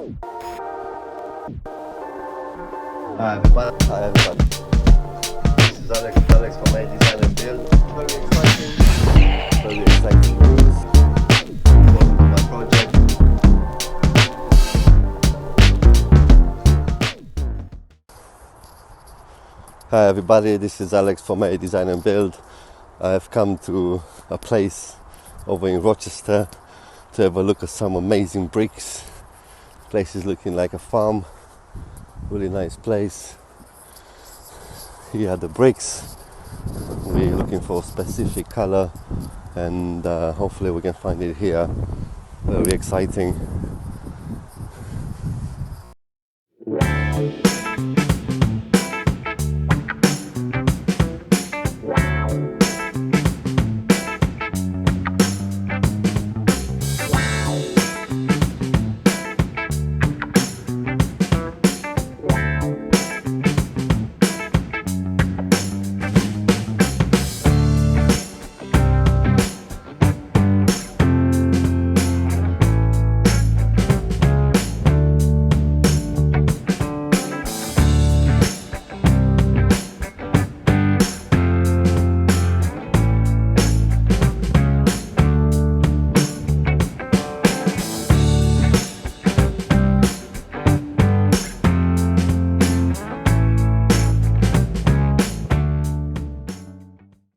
Hi everybody. Hi everybody. This is Alex from Design&Build. Very exciting. Very exciting news. Welcome to my project. Hi everybody, this is Alex from Design&Build. I have come to a place over in Rochester to have a look at some amazing bricks. Place is looking like a farm. Really nice place. Here are the bricks. We're looking for a specific color and hopefully we can find it here. Very exciting.